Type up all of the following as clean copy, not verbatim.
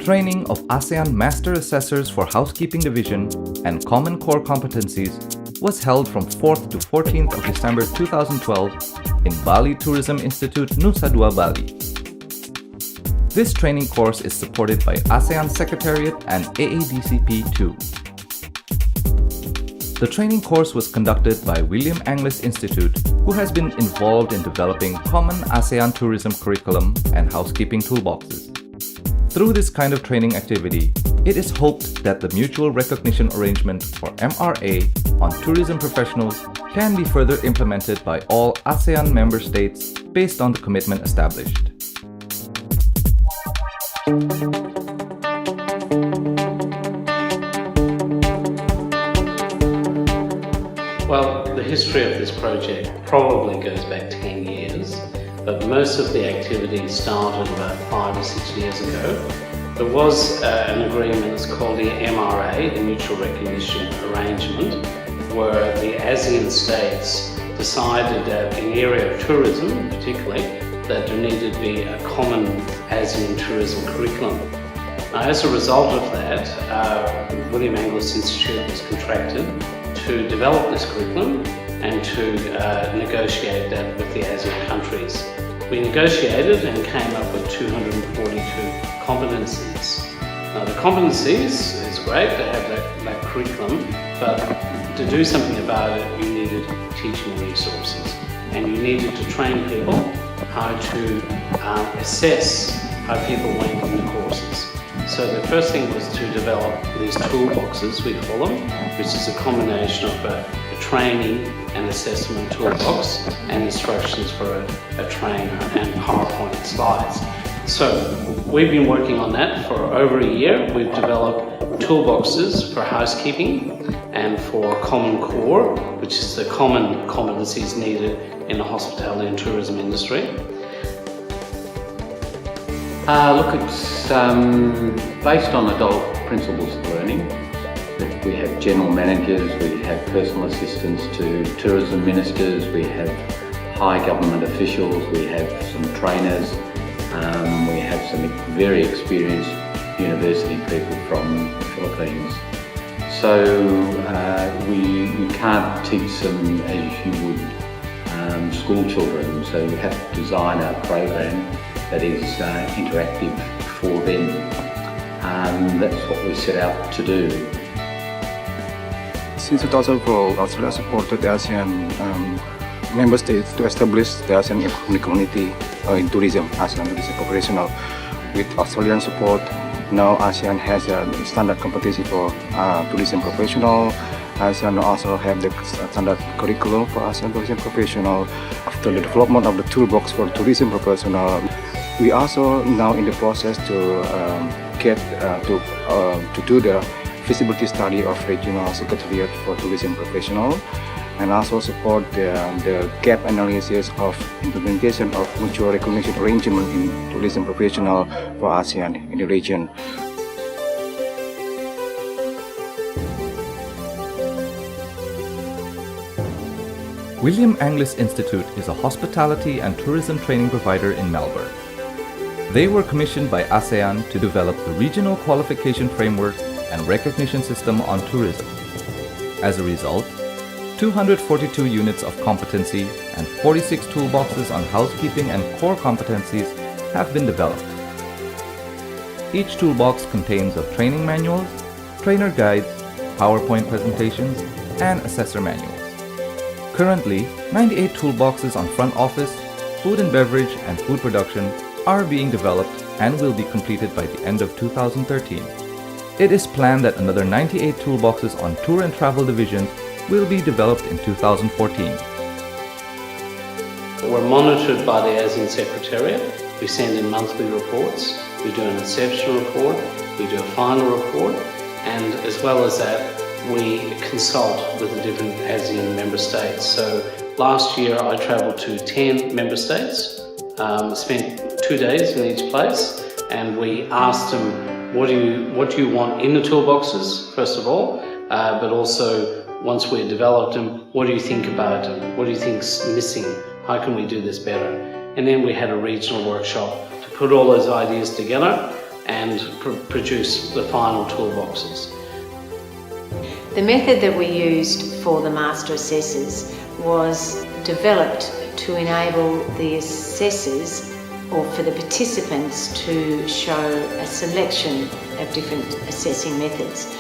training of ASEAN Master Assessors for Housekeeping Division and Common Core Competencies was held from 4th to 14th of December 2012 in Bali Tourism Institute, Nusa Dua, Bali. This training course is supported by ASEAN Secretariat and AADCP-2. The training course was conducted by William Anglis Institute, who has been involved in developing common ASEAN tourism curriculum and housekeeping toolboxes. Through this kind of training activity, it is hoped that the mutual recognition arrangement for MRA on tourism professionals can be further implemented by all ASEAN member states based on the commitment established. Well, the history of this project probably goes back 10 years, but most of the activity started about 5 or 6 years ago. There was an agreement that's called the MRA, the Mutual Recognition Arrangement, where the ASEAN states decided that in the area of tourism particularly, that there needed to be a common ASEAN tourism curriculum. Now, as a result of that, William Anglis Institute was contracted to develop this curriculum and to negotiate that with the ASEAN countries. We negotiated and came up with 242 competencies. Now, the competencies is great to have that curriculum, but to do something about it, you needed teaching resources and you needed to train people how to assess how people went in the courses. So the first thing was to develop these toolboxes, we call them, which is a combination of a training and assessment toolbox and instructions for a trainer and PowerPoint slides. So we've been working on that for over a year. We've developed toolboxes for housekeeping and for Common Core, which is the common competencies needed in the hospitality and tourism industry. Look, it's based on adult principles of learning. We have general managers, we have personal assistants to tourism ministers, we have high government officials, we have some trainers, we have some very experienced university people from the Philippines. So you can't teach them as you would school children, so you have to design a program that is interactive for them. That's what we set out to do. Since 2012, Australia supported the ASEAN member states to establish the ASEAN economic community in tourism, ASEAN Tourism Professional. With Australian support, now ASEAN has a standard competency for tourism professional. ASEAN also have the standard curriculum for ASEAN tourism professional. After the development of the toolbox for tourism professional, we also now in the process to do the feasibility study of regional secretariat for tourism professional, and also support the gap analysis of implementation of mutual recognition arrangement in tourism professional for ASEAN in the region. William Anglis Institute is a hospitality and tourism training provider in Melbourne. They were commissioned by ASEAN to develop the regional qualification framework and recognition system on tourism. As a result, 242 units of competency and 46 toolboxes on housekeeping and core competencies have been developed. Each toolbox contains of training manuals, trainer guides, PowerPoint presentations, and assessor manuals. Currently, 98 toolboxes on front office, food and beverage, and food production are being developed and will be completed by the end of 2013. It is planned that another 98 toolboxes on tour and travel divisions will be developed in 2014. We're monitored by the ASEAN Secretariat. We send in monthly reports, we do an inception report, we do a final report, and as well as that, we consult with the different ASEAN member states. So last year I travelled to 10 member states, spent 2 days in each place, and we asked them, what do you want in the toolboxes, first of all, but also once we developed them, what do you think about them? What do you think's missing? How can we do this better? And then we had a regional workshop to put all those ideas together and produce the final toolboxes. The method that we used for the Master Assessors was developed to enable the assessors or for the participants to show a selection of different assessing methods.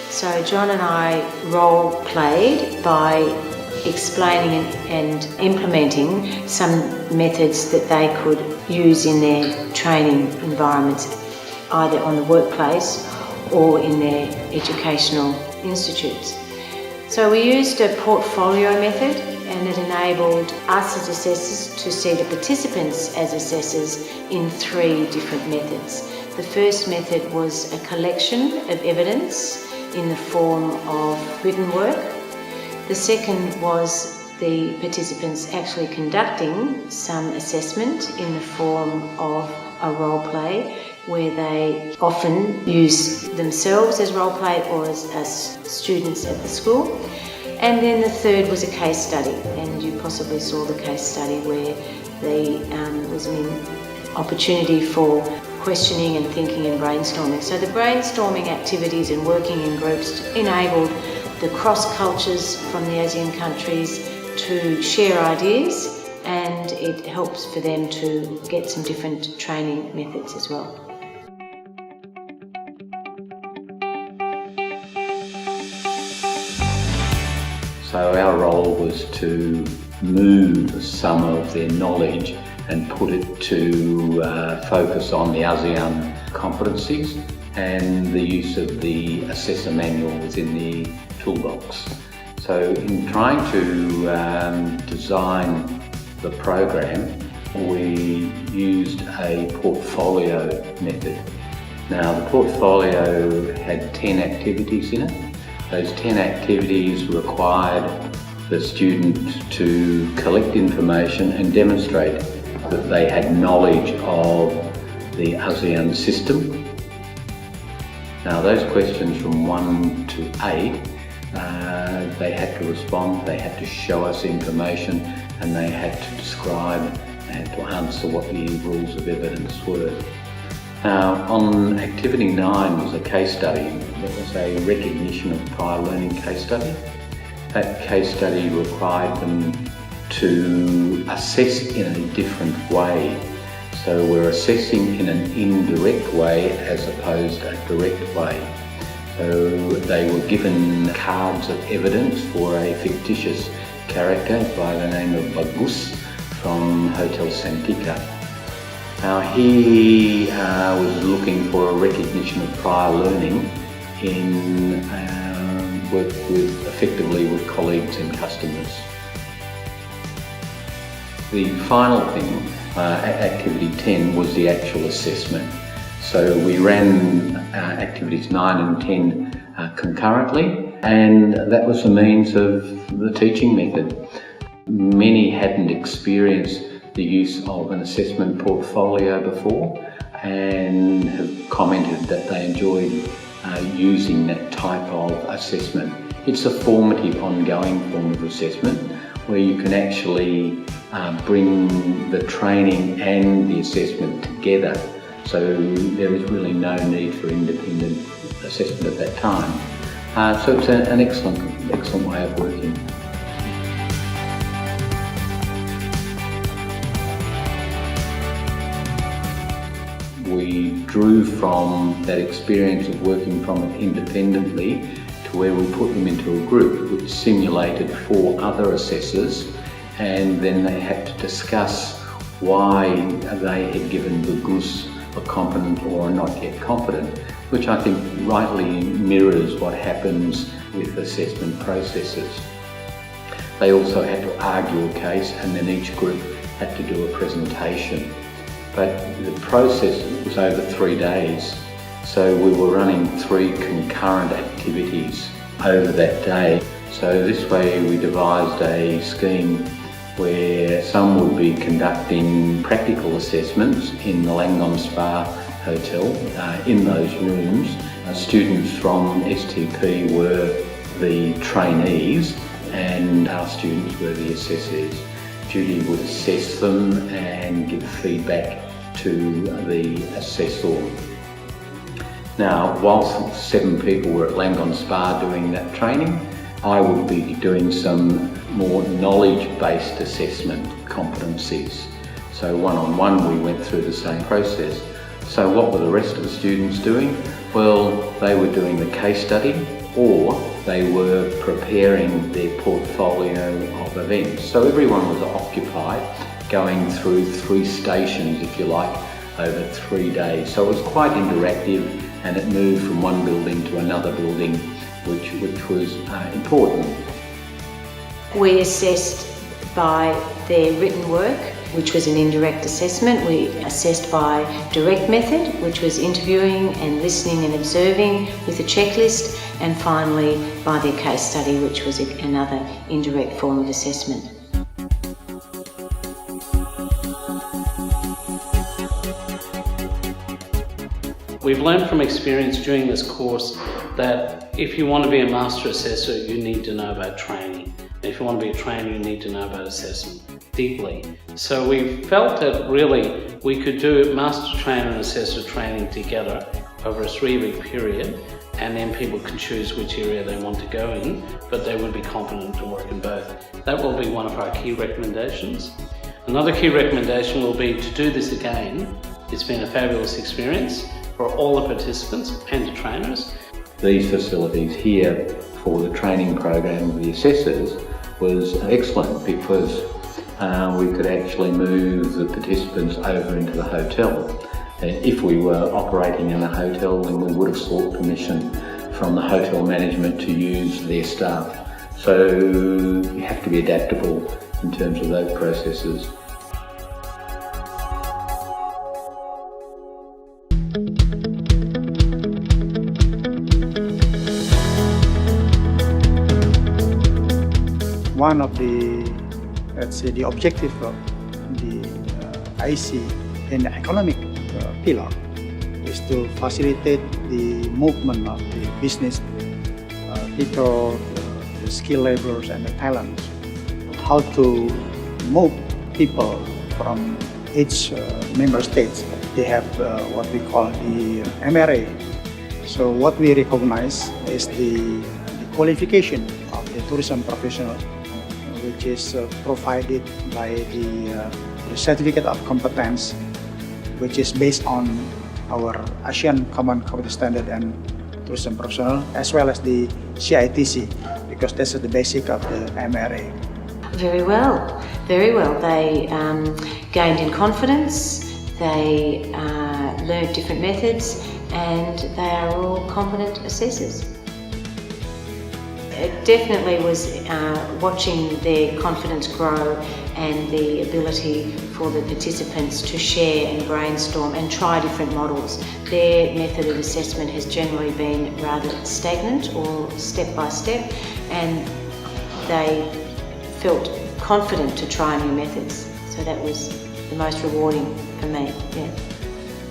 So John and I role-played by explaining and implementing some methods that they could use in their training environments, either on the workplace or in their educational institutes. So we used a portfolio method, and it enabled us as assessors to see the participants as assessors in 3 different methods. The first method was a collection of evidence in the form of written work. The second was the participants actually conducting some assessment in the form of a role play, where they often use themselves as role play or as students at the school. And then the third was a case study, and you possibly saw the case study where there was an opportunity for questioning and thinking and brainstorming. So the brainstorming activities and working in groups enabled the cross cultures from the ASEAN countries to share ideas, and it helps for them to get some different training methods as well. So our role was to move some of their knowledge and put it to focus on the ASEAN competencies and the use of the Assessor manual within the toolbox. So in trying to design the program, we used a portfolio method. Now the portfolio had 10 activities in it. Those 10 activities required the student to collect information and demonstrate that they had knowledge of the ASEAN system. Now those questions from 1 to 8, they had to respond, they had to show us information, and they had to describe and to answer what the rules of evidence were. Now, on activity 9 was a case study. That was a recognition of prior learning case study. That case study required them to assess in a different way. So we're assessing in an indirect way as opposed to a direct way. So they were given cards of evidence for a fictitious character by the name of Bagus from Hotel Santika. Now he was looking for a recognition of prior learning in work effectively with colleagues and customers. The final thing, activity 10, was the actual assessment. So we ran activities 9 and 10 concurrently, and that was the means of the teaching method. Many hadn't experienced the use of an assessment portfolio before and have commented that they enjoyed using that type of assessment. It's a formative, ongoing form of assessment where you can actually bring the training and the assessment together. So there is really no need for independent assessment at that time. So it's an excellent way of working. We drew from that experience of working from it independently to where we put them into a group which simulated 4 other assessors, and then they had to discuss why they had given Bagus a competent or not yet competent, which I think rightly mirrors what happens with assessment processes. They also had to argue a case, and then each group had to do a presentation. But the process was over 3 days, so we were running 3 concurrent activities over that day. So this way we devised a scheme where some would be conducting practical assessments in the Langnam Spa Hotel. In those rooms, students from STP were the trainees and our students were the assessors. Judy would assess them and give feedback to the assessor. Now, whilst 7 people were at Langon Spa doing that training, I would be doing some more knowledge-based assessment competencies. So one-on-one we went through the same process. So what were the rest of the students doing? Well, they were doing the case study or they were preparing their portfolio of events. So everyone was occupied going through 3 stations, if you like, over 3 days. So it was quite interactive and it moved from one building to another building, which was important. We assessed by their written work, which was an indirect assessment. We assessed by direct method, which was interviewing and listening and observing with a checklist, and finally by their case study, which was another indirect form of assessment. We've learned from experience during this course that if you want to be a master assessor, you need to know about training. And if you want to be a trainer, you need to know about assessment deeply. So we felt that really we could do master trainer and assessor training together over a 3-week period, and then people can choose which area they want to go in, but they would be competent to work in both. That will be one of our key recommendations. Another key recommendation will be to do this again. It's been a fabulous experience for all the participants and the trainers. These facilities here for the training program of the assessors was excellent because we could actually move the participants over into the hotel. If we were operating in a hotel, then we would have sought permission from the hotel management to use their staff. So you have to be adaptable in terms of those processes. One of the, let's say, the objective of the IC in the economic pillar is to facilitate the movement of the business people, the skilled laborers and the talents. How to move people from each member states. They have what we call the MRA. So what we recognize is the qualification of the tourism professional, which is provided by the certificate of competence, which is based on our ASEAN Common Competence Standard and Tourism Professional, as well as the CITC, because this is the basic of the MRA. Very well, very well. They gained in confidence, they learned different methods, and they are all competent assessors. It definitely was watching their confidence grow and the ability for the participants to share and brainstorm and try different models. Their method of assessment has generally been rather stagnant or step by step, and they felt confident to try new methods. So that was the most rewarding for me. Yeah.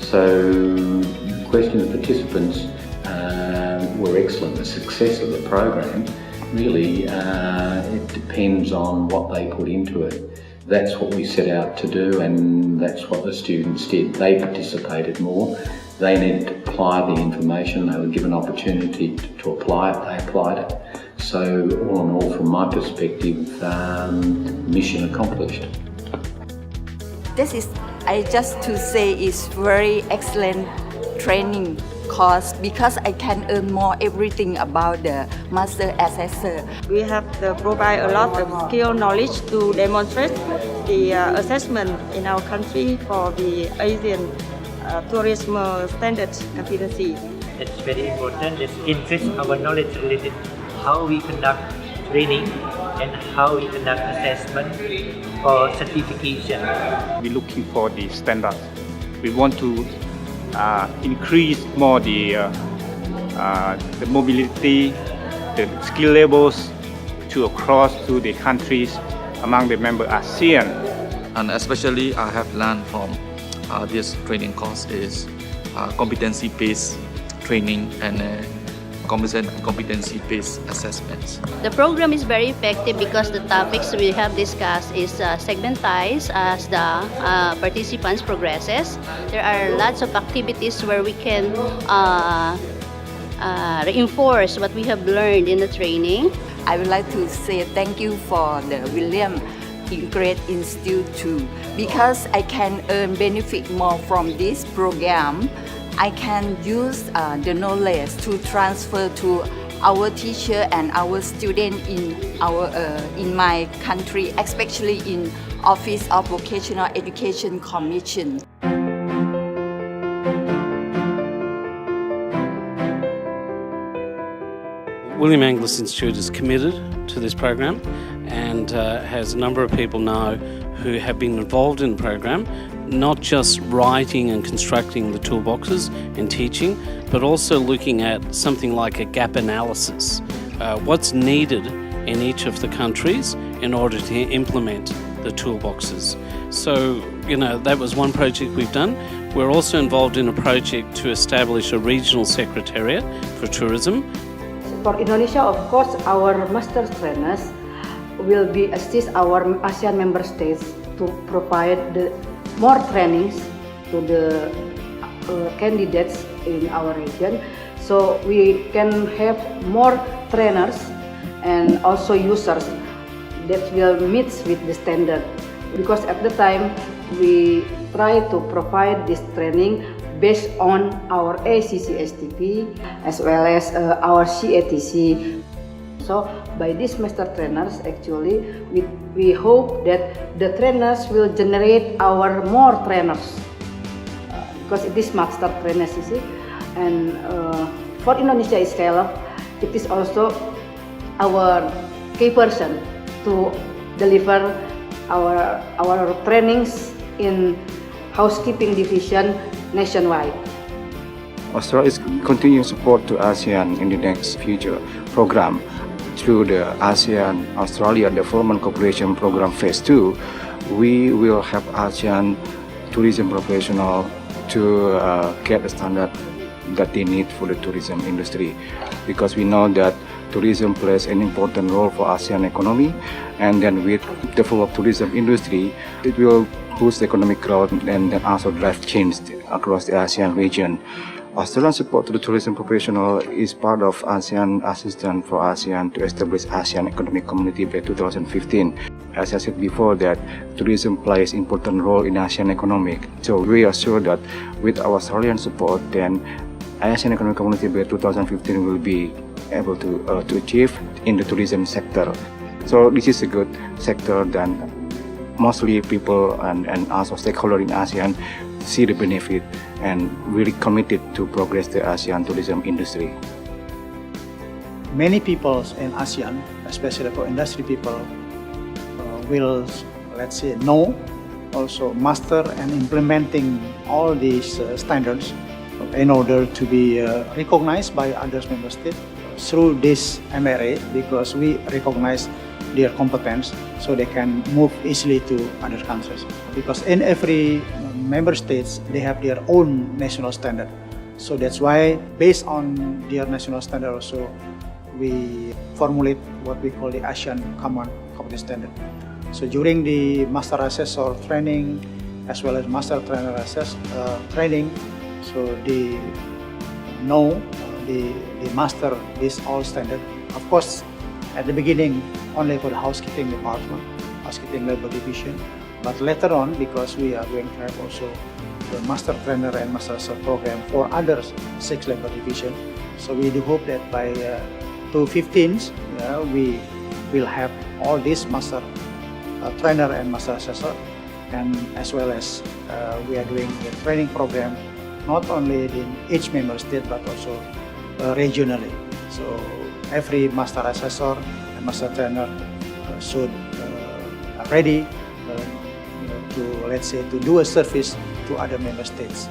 So the question of participants were excellent. The success of the program really it depends on what they put into it. That's what we set out to do, and that's what the students did. They participated more. They needed to apply the information. They were given opportunity to apply it. They applied it. So all in all, from my perspective, mission accomplished. This is, I just to say, is very excellent training course because I can earn more everything about the master assessor. We have to provide a lot of skill knowledge to demonstrate the assessment in our country for the ASEAN tourism standard competency. It's very important. It increases our knowledge related how we conduct training and how we conduct assessment for certification. We're looking for the standards. We want to increase more the mobility, the skill levels to across to the countries among the member ASEAN. And especially I have learned from this training course is competency-based training and competency-based assessments. The program is very effective because the topics we have discussed is segmentized as the participants progresses. There are lots of activities where we can reinforce what we have learned in the training. I would like to say thank you for the William Great Institute too, because I can earn benefit more from this program. I can use the knowledge to transfer to our teacher and our student in my country, especially in Office of Vocational Education Commission. William Angliss Institute is committed to this program and has a number of people now who have been involved in the program, not just writing and constructing the toolboxes and teaching, but also looking at something like a gap analysis. What's needed in each of the countries in order to implement the toolboxes. So, that was one project we've done. We're also involved in a project to establish a regional secretariat for tourism. For Indonesia, of course, our master trainers will be assist our ASEAN member states to provide more trainings to the candidates in our region, so we can have more trainers and also users that will meet with the standard. Because at the time we try to provide this training based on our ACC STP as well as our CATC. So by these master trainers, actually, we hope that the trainers will generate our more trainers because it is master trainers, you see. And for Indonesia itself, it is also our key person to deliver our trainings in housekeeping division nationwide. Australia's continuing support to ASEAN in the next future program through the ASEAN-Australia Development Cooperation Program Phase 2, we will help ASEAN tourism professional to get the standard that they need for the tourism industry, because we know that tourism plays an important role for ASEAN economy, and then with developed tourism industry, it will boost economic growth and then also drive change across the ASEAN region. Australian support to the tourism professional is part of ASEAN Assistance for ASEAN to establish ASEAN Economic Community by 2015. As I said before, that tourism plays an important role in ASEAN economic. So we are sure that with our Australian support, then ASEAN Economic Community by 2015 will be able to achieve in the tourism sector. So this is a good sector that mostly people and also stakeholders in ASEAN see the benefit and really committed to progress the ASEAN tourism industry. Many people in ASEAN, especially for industry people, will, let's say, know, also master and implementing all these standards in order to be recognized by other member states through this MRA, because we recognize their competence so they can move easily to other countries. Because in every member states, they have their own national standard. So that's why, based on their national standard also, we formulate what we call the ASEAN Common Competence Standard. So during the Master Assessor training, as well as Master Trainer training, so they know, they master this all standard. Of course, at the beginning, only for the housekeeping department, housekeeping labor division. But later on, because we are going to have also the Master Trainer and Master Assessor program for other 6 labor division. So we do hope that by 2015, we will have all these Master Trainer and Master Assessor, and as well as we are doing the training program not only in each member state but also regionally. So every Master Assessor and Master Trainer should ready to, let's say, to do a service to other member states.